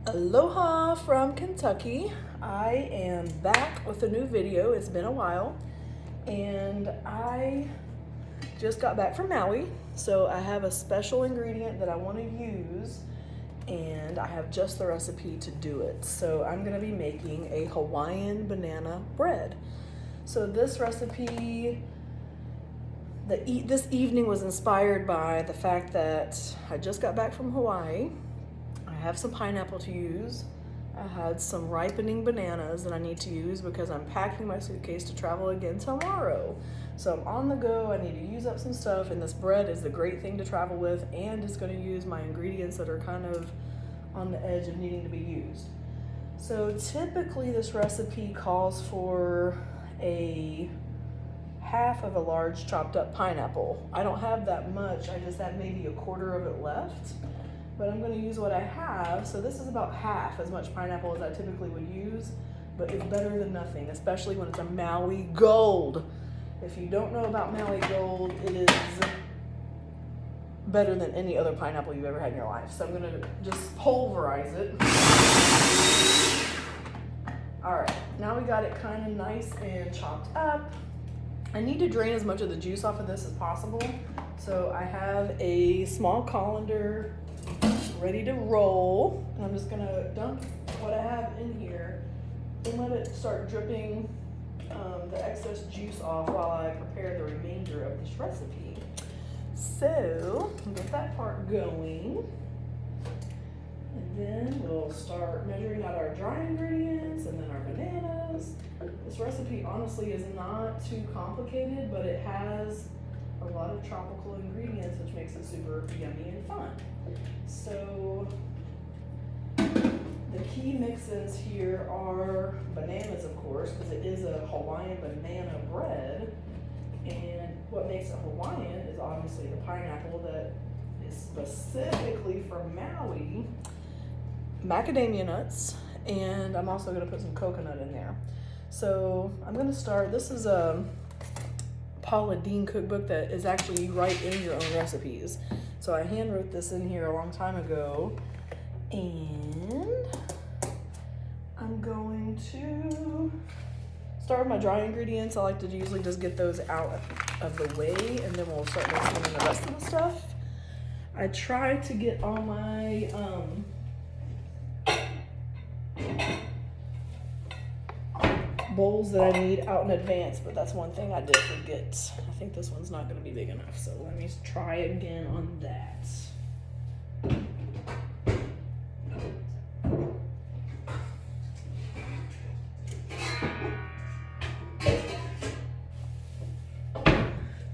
Aloha from Kentucky. I am back with a new video. It's been a while and I just got back from Maui, so I have a special ingredient that I want to use and I have just the recipe to do it. So I'm going to be making a Hawaiian banana bread. So this recipe this evening was inspired by the fact that I just got back from Hawaii. I have some pineapple to use. I had some ripening bananas that I need to use because I'm packing my suitcase to travel again tomorrow. So I'm on the go, I need to use up some stuff, and this bread is the great thing to travel with, and it's going to use my ingredients that are kind of on the edge of needing to be used. So typically this recipe calls for a half of a large chopped up pineapple. I don't have that much, I just have maybe a quarter of it left, but I'm going to use what I have. So this is about half as much pineapple as I typically would use, but it's better than nothing, especially when it's a Maui Gold. If you don't know about Maui Gold, it is better than any other pineapple you've ever had in your life. So I'm going to just pulverize it. All right, now we got it kind of nice and chopped up. I need to drain as much of the juice off of this as possible. So I have a small colander ready to roll. And I'm just gonna dump what I have in here and let it start dripping the excess juice off while I prepare the remainder of this recipe. So I'll get that part going. And then we'll start measuring out our dry ingredients and then our bananas. This recipe honestly is not too complicated, but it has a lot of tropical ingredients, which makes it super yummy and fun. So the key mix-ins here are bananas, of course, because it is a Hawaiian banana bread. And what makes it Hawaiian is obviously the pineapple that is specifically from Maui, macadamia nuts, and I'm also going to put some coconut in there. So I'm going to start. This is a Paula Deen cookbook that is actually you write in your own recipes. So I hand wrote this in here a long time ago, and I'm going to start with my dry ingredients. I like to usually just get those out of the way, and then we'll start mixing in the rest of the stuff. I try to get all my bowls that I need out in advance, but that's one thing I did forget. I think this one's not going to be big enough, so let me try again on that.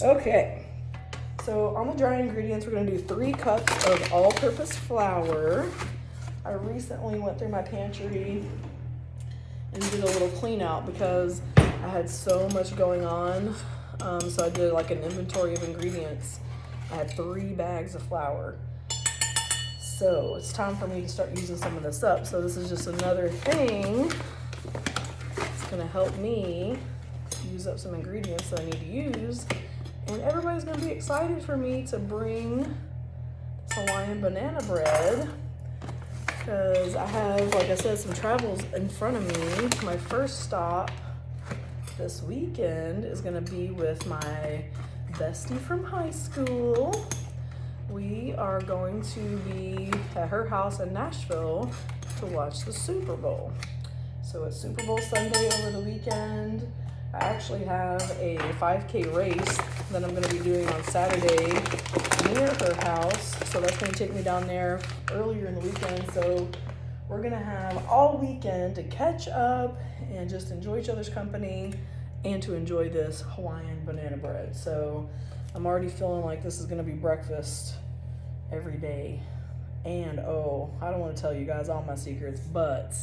Okay, so on the dry ingredients, we're going to do 3 cups of all-purpose flour. I recently went through my pantry and did a little clean out because I had so much going on. So I did like an inventory of ingredients. I had 3 bags of flour. So it's time for me to start using some of this up. So this is just another thing. It's gonna help me use up some ingredients that I need to use. And everybody's gonna be excited for me to bring this Hawaiian banana bread, because I have, like I said, some travels in front of me. My first stop this weekend is gonna be with my bestie from high school. We are going to be at her house in Nashville to watch the Super Bowl. So it's Super Bowl Sunday over the weekend. I actually have a 5K race that I'm gonna be doing on Saturday near her house. So that's gonna take me down there earlier in the weekend. So we're gonna have all weekend to catch up and just enjoy each other's company and to enjoy this Hawaiian banana bread. So I'm already feeling like this is gonna be breakfast every day. And oh, I don't wanna tell you guys all my secrets, but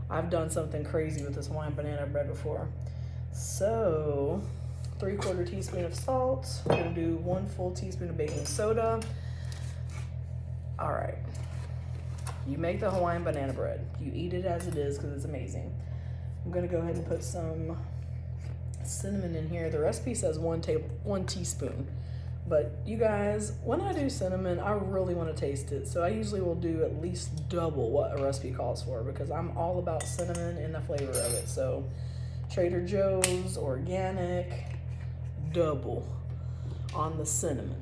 I've done something crazy with this Hawaiian banana bread before. So 3/4 teaspoon of salt. I'm gonna do 1 full teaspoon of baking soda. All right, you make the Hawaiian banana bread. You eat it as it is because it's amazing. I'm gonna go ahead and put some cinnamon in here. The recipe says 1 teaspoon, But you guys, when I do cinnamon, I really want to taste it. So I usually will do at least double what a recipe calls for because I'm all about cinnamon and the flavor of it. So Trader Joe's, organic, double on the cinnamon.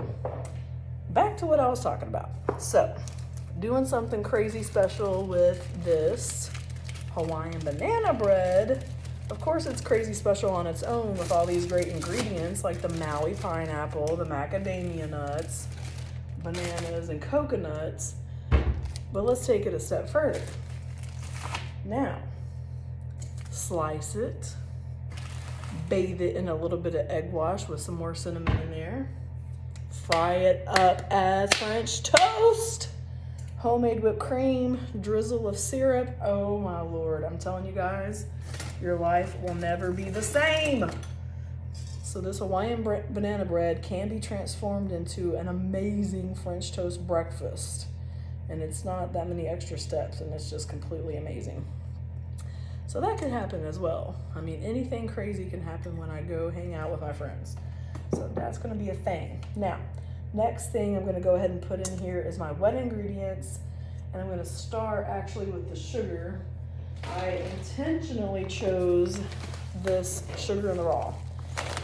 Back to what I was talking about. So doing something crazy special with this Hawaiian banana bread. Of course, it's crazy special on its own with all these great ingredients like the Maui pineapple, the macadamia nuts, bananas, and coconuts. But let's take it a step further. Now, slice it, bathe it in a little bit of egg wash with some more cinnamon in there, fry it up as French toast. Homemade whipped cream, drizzle of syrup. Oh my Lord, I'm telling you guys, your life will never be the same. So this Hawaiian banana bread can be transformed into an amazing French toast breakfast. And it's not that many extra steps, and it's just completely amazing. So that can happen as well. I mean, anything crazy can happen when I go hang out with my friends. So that's gonna be a thing. Now, next thing I'm gonna go ahead and put in here is my wet ingredients, and I'm gonna start actually with the sugar. I intentionally chose this sugar in the raw.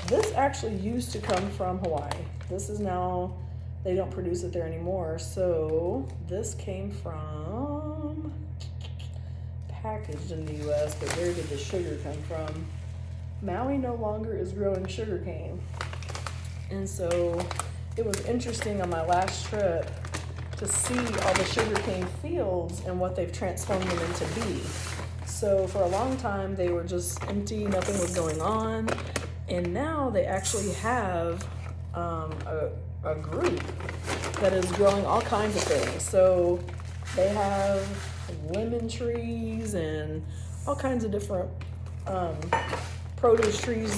This actually used to come from Hawaii. This is now, they don't produce it there anymore. So this came from, packaged in the US, but where did the sugar come from? Maui no longer is growing sugarcane. And so it was interesting on my last trip to see all the sugarcane fields and what they've transformed them into be. So for a long time, they were just empty, nothing was going on. And now they actually have a group that is growing all kinds of things. So they have lemon trees and all kinds of different produce trees.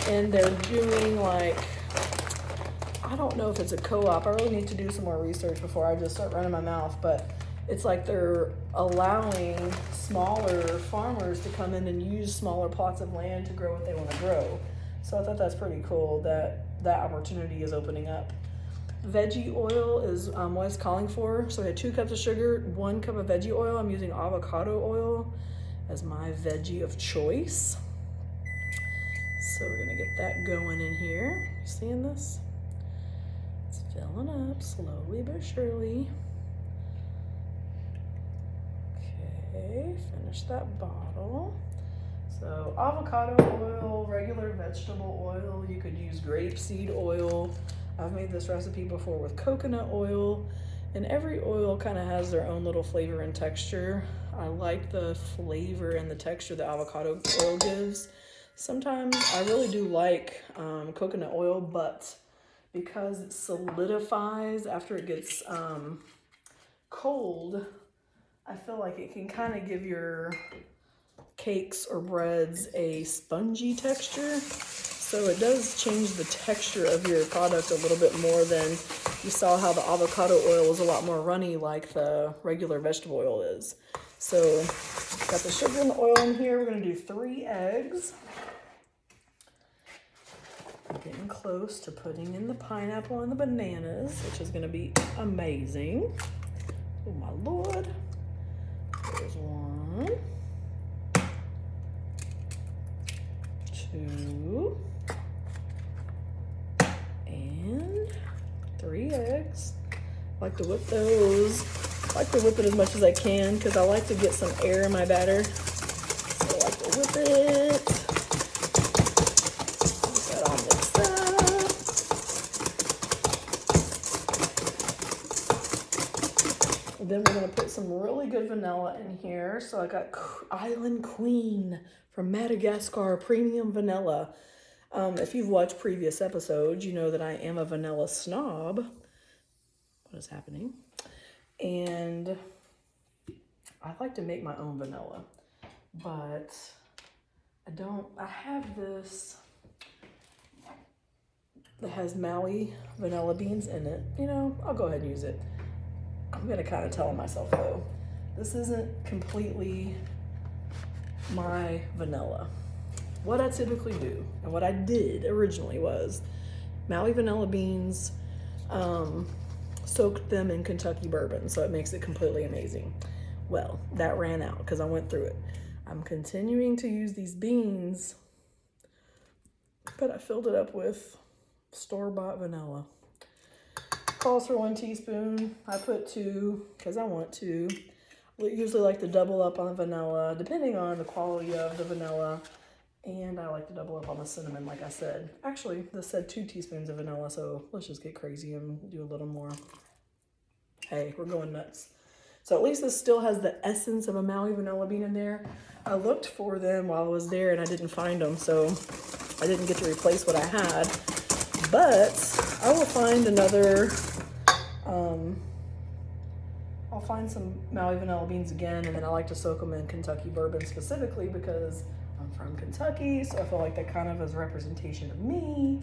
And they're doing like, I don't know if it's a co-op. I really need to do some more research before I just start running my mouth, but it's like they're allowing smaller farmers to come in and use smaller plots of land to grow what they want to grow. So I thought that's pretty cool that that opportunity is opening up. Veggie oil is what it's calling for. So I had 2 cups of sugar, 1 cup of veggie oil. I'm using avocado oil as my veggie of choice. So we're gonna get that going in here. You seeing this? It's filling up slowly but surely. Okay, finish that bottle. So avocado oil, regular vegetable oil, you could use grapeseed oil. I've made this recipe before with coconut oil, and every oil kind of has their own little flavor and texture. I like the flavor and the texture that avocado oil gives. Sometimes I really do like coconut oil, but because it solidifies after it gets cold, I feel like it can kind of give your cakes or breads a spongy texture. So it does change the texture of your product a little bit more than you saw how the avocado oil was a lot more runny like the regular vegetable oil is. So got the sugar and the oil in here. We're gonna do 3 eggs. I'm getting close to putting in the pineapple and the bananas, which is gonna be amazing. Oh my Lord. There's 1, 2, and 3 eggs. I like to whip those. I like to whip it as much as I can because I like to get some air in my batter. So I like to whip it. Get that all mixed up. And then we're gonna put some really good vanilla in here. So I got Island Queen from Madagascar Premium Vanilla. If you've watched previous episodes, you know that I am a vanilla snob. What is happening? And I like to make my own vanilla, but I have this that has Maui vanilla beans in it. You know, I'll go ahead and use it. I'm gonna kind of tell myself though, this isn't completely my vanilla. What I typically do, and what I did originally was, Maui vanilla beans, soaked them in Kentucky bourbon, so it makes it completely amazing. Well, that ran out because I went through it. I'm continuing to use these beans, but I filled it up with store-bought vanilla. Calls for 1 teaspoon. I put 2 because I want to. I usually like to double up on vanilla, depending on the quality of the vanilla. And I like to double up on the cinnamon, like I said. Actually, this said 2 teaspoons of vanilla, so let's just get crazy and do a little more. Hey, we're going nuts. So at least this still has the essence of a Maui vanilla bean in there. I looked for them while I was there and I didn't find them, so I didn't get to replace what I had. But I will find another, I'll find some Maui vanilla beans again, and then I like to soak them in Kentucky bourbon specifically because I'm from Kentucky, so I feel like that kind of is a representation of me.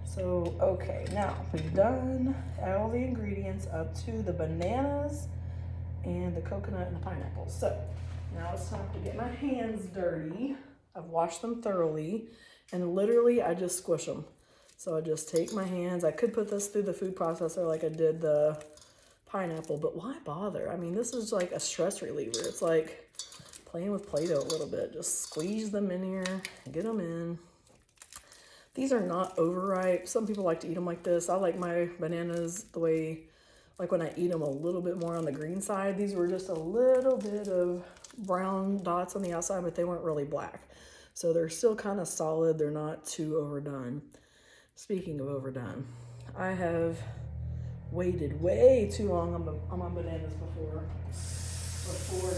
So, okay, now we've done all the ingredients up to the bananas and the coconut and the pineapple. So now it's time to get my hands dirty. I've washed them thoroughly, and literally I just squish them. So I just take my hands. I could put this through the food processor like I did the pineapple, but why bother? I mean, this is like a stress reliever. It's like playing with Play-Doh a little bit. Just squeeze them in here, get them in. These are not overripe. Some people like to eat them like this. I like my bananas the way, like when I eat them a little bit more on the green side. These were just a little bit of brown dots on the outside, but they weren't really black. So they're still kind of solid. They're not too overdone. Speaking of overdone, I have waited way too long on my bananas before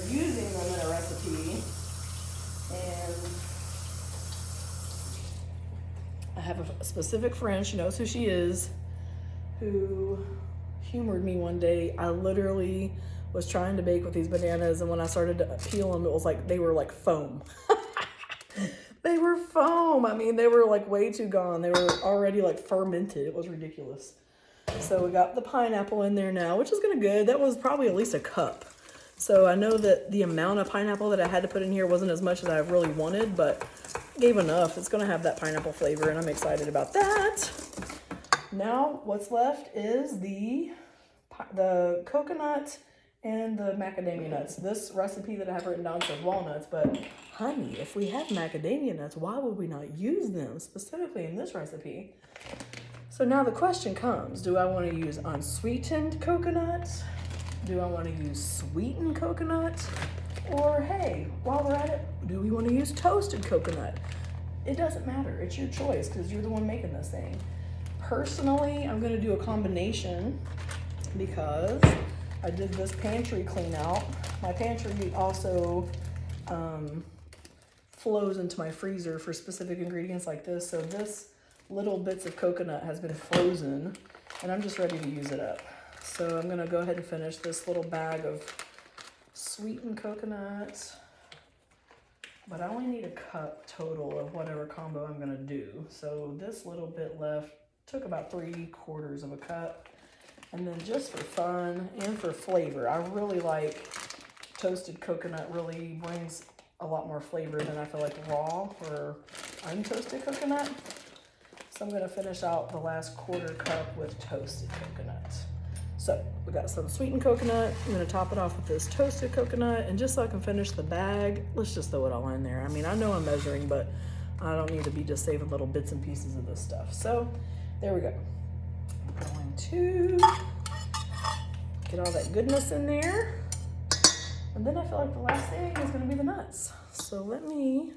using them in a recipe. And I have a specific friend, she knows who she is, who humored me one day. I literally was trying to bake with these bananas, and when I started to peel them, it was like they were like foam. They were foam. I mean, they were like way too gone. They were already like fermented. It was ridiculous. So we got the pineapple in there now, which is gonna good. That was probably at least a cup. So I know that the amount of pineapple that I had to put in here wasn't as much as I really wanted, but gave enough. It's gonna have that pineapple flavor, and I'm excited about that. Now what's left is the coconut and the macadamia nuts. This recipe that I have written down says walnuts, but honey, if we have macadamia nuts, why would we not use them specifically in this recipe? So now the question comes, do I want to use unsweetened coconut? Do I want to use sweetened coconut? Or hey, while we're at it, do we want to use toasted coconut? It doesn't matter, it's your choice because you're the one making this thing. Personally, I'm gonna do a combination because I did this pantry clean out. My pantry also flows into my freezer for specific ingredients like this. So this little bits of coconut has been frozen and I'm just ready to use it up. So I'm gonna go ahead and finish this little bag of sweetened coconut, but I only need a cup total of whatever combo I'm gonna do. So this little bit left took about 3/4 of a cup. And then just for fun and for flavor, I really like toasted coconut. Really brings a lot more flavor than I feel like raw or untoasted coconut. So I'm gonna finish out the last 1/4 cup with toasted coconut. So we got some sweetened coconut. I'm gonna top it off with this toasted coconut, and just so I can finish the bag, let's just throw it all in there. I mean, I know I'm measuring, but I don't need to be just saving little bits and pieces of this stuff. So there we go. I'm going to get all that goodness in there. And then I feel like the last thing is gonna be the nuts. So let me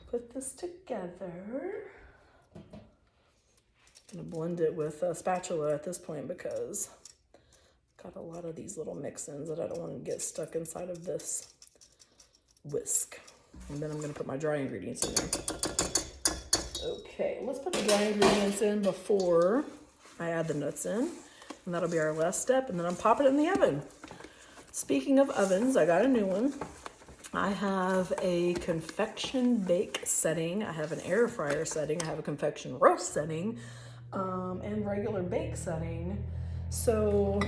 put this together. I'm gonna blend it with a spatula at this point because I've got a lot of these little mix-ins that I don't want to get stuck inside of this whisk. And then I'm gonna put my dry ingredients in there. Okay, let's put the dry ingredients in before I add the nuts in. And that'll be our last step, and then I'm popping it in the oven. Speaking of ovens, I got a new one. I have a convection bake setting. I have an air fryer setting. I have a convection roast setting. And regular bake setting. So,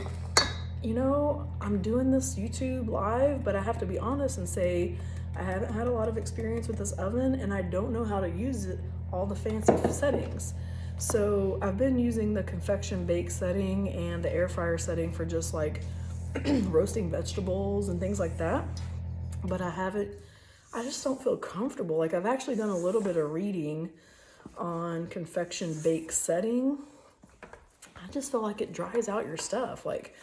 you know, I'm doing this YouTube live, but I have to be honest and say I haven't had a lot of experience with this oven, and I don't know how to use it, all the fancy settings. So I've been using the convection bake setting and the air fryer setting for just like roasting vegetables and things like that. But I just don't feel comfortable. Like I've actually done a little bit of reading on convection bake setting. I just feel like it dries out your stuff. Like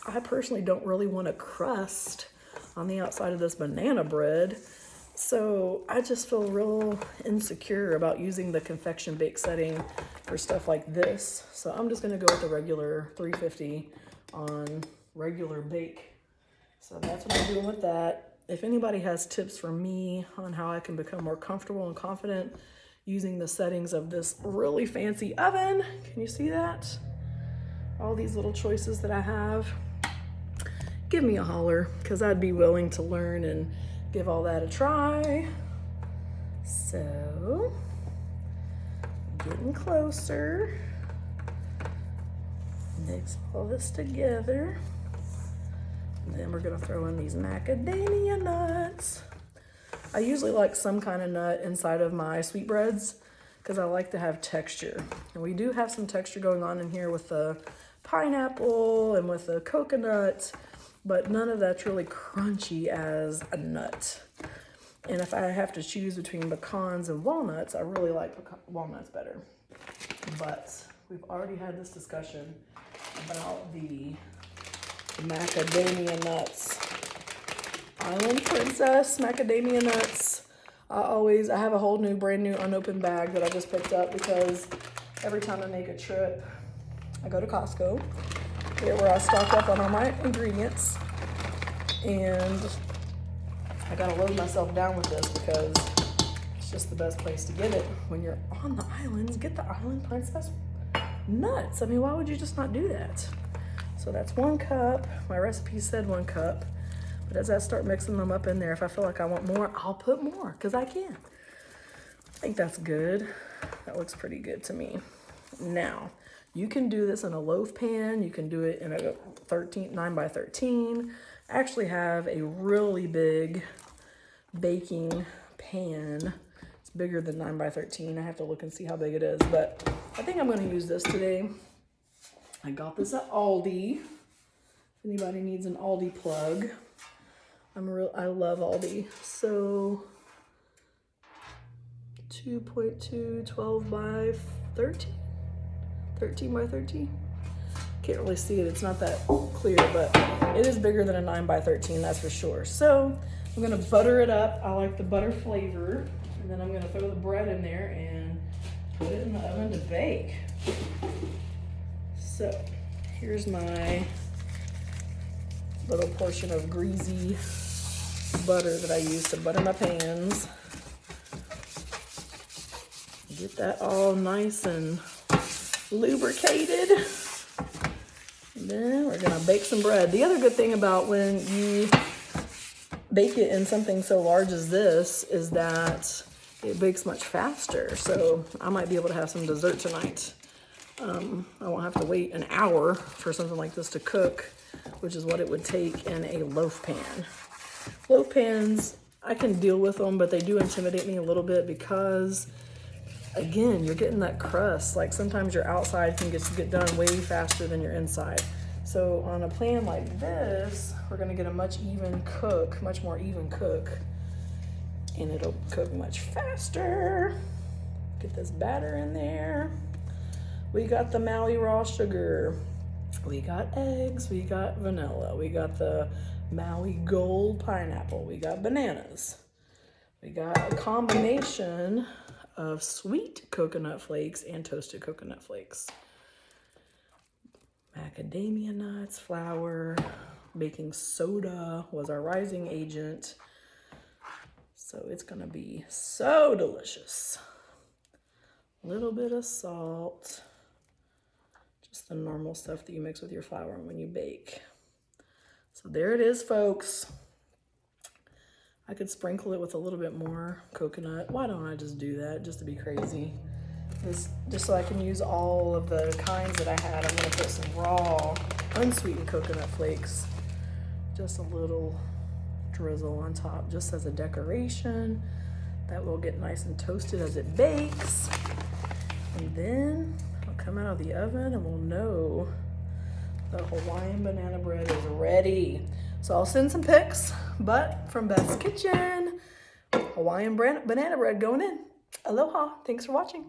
I personally don't really want a crust on the outside of this banana bread. So I just feel real insecure about using the convection bake setting for stuff like this. So I'm just gonna go with the regular 350 on regular bake. So that's what I'm doing with that. If anybody has tips for me on how I can become more comfortable and confident using the settings of this really fancy oven, can you see that? All these little choices that I have, give me a holler, because I'd be willing to learn and give all that a try. So, getting closer. Mix all this together. And then we're gonna throw in these macadamia nuts. I usually like some kind of nut inside of my sweetbreads because I like to have texture. And we do have some texture going on in here with the pineapple and with the coconut, but none of that's really crunchy as a nut. And if I have to choose between pecans and walnuts, I really like walnuts better. But we've already had this discussion about the macadamia nuts. Island Princess macadamia nuts. I have a whole new, brand new unopened bag that I just picked up because every time I make a trip, I go to Costco, where I stock up on all my ingredients, and I gotta load myself down with this because it's just the best place to get it. When you're on the islands, get the Island Princess nuts. I mean, why would you just not do that? So that's 1 cup. My recipe said 1 cup. But as I start mixing them up in there, if I feel like I want more, I'll put more, because I can. I think that's good. That looks pretty good to me. Now, you can do this in a loaf pan. You can do it in a 9 by 13. I actually have a really big baking pan. It's bigger than 9 by 13. I have to look and see how big it is, but I think I'm going to use this today. I got this at Aldi. If anybody needs an Aldi plug, I love Aldi. So 2.2, 12 by 13, 13 by 13. Can't really see it, it's not that clear, but it is bigger than a 9 by 13, that's for sure. So I'm gonna butter it up. I like the butter flavor. And then I'm gonna throw the bread in there and put it in the oven to bake. So here's my little portion of greasy butter that I use to butter my pans. Get that all nice and lubricated. And then we're gonna bake some bread. The other good thing about when you bake it in something so large as this is that it bakes much faster. So I might be able to have some dessert tonight. I won't have to wait an hour for something like this to cook, which is what it would take in a loaf pan. Loaf pans, I can deal with them, but they do intimidate me a little bit because, again, you're getting that crust. Like sometimes your outside can get done way faster than your inside. So on a pan like this, we're gonna get a much more even cook, and it'll cook much faster. Get this batter in there. We got the Maui raw sugar. We got eggs, we got vanilla. We got the Maui gold pineapple. We got bananas. We got a combination of sweet coconut flakes and toasted coconut flakes. Macadamia nuts, flour, baking soda was our rising agent. So it's gonna be so delicious. A little bit of salt. Just the normal stuff that you mix with your flour when you bake. So there it is, folks. I could sprinkle it with a little bit more coconut. Why don't I just do that, just to be crazy? Just so I can use all of the kinds that I had. I'm gonna put some raw, unsweetened coconut flakes. Just a little drizzle on top, just as a decoration. That will get nice and toasted as it bakes. And then it'll come out of the oven and we'll know the Hawaiian banana bread is ready. So I'll send some pics, but from Beth's Kitchen, Hawaiian banana bread going in. Aloha, thanks for watching.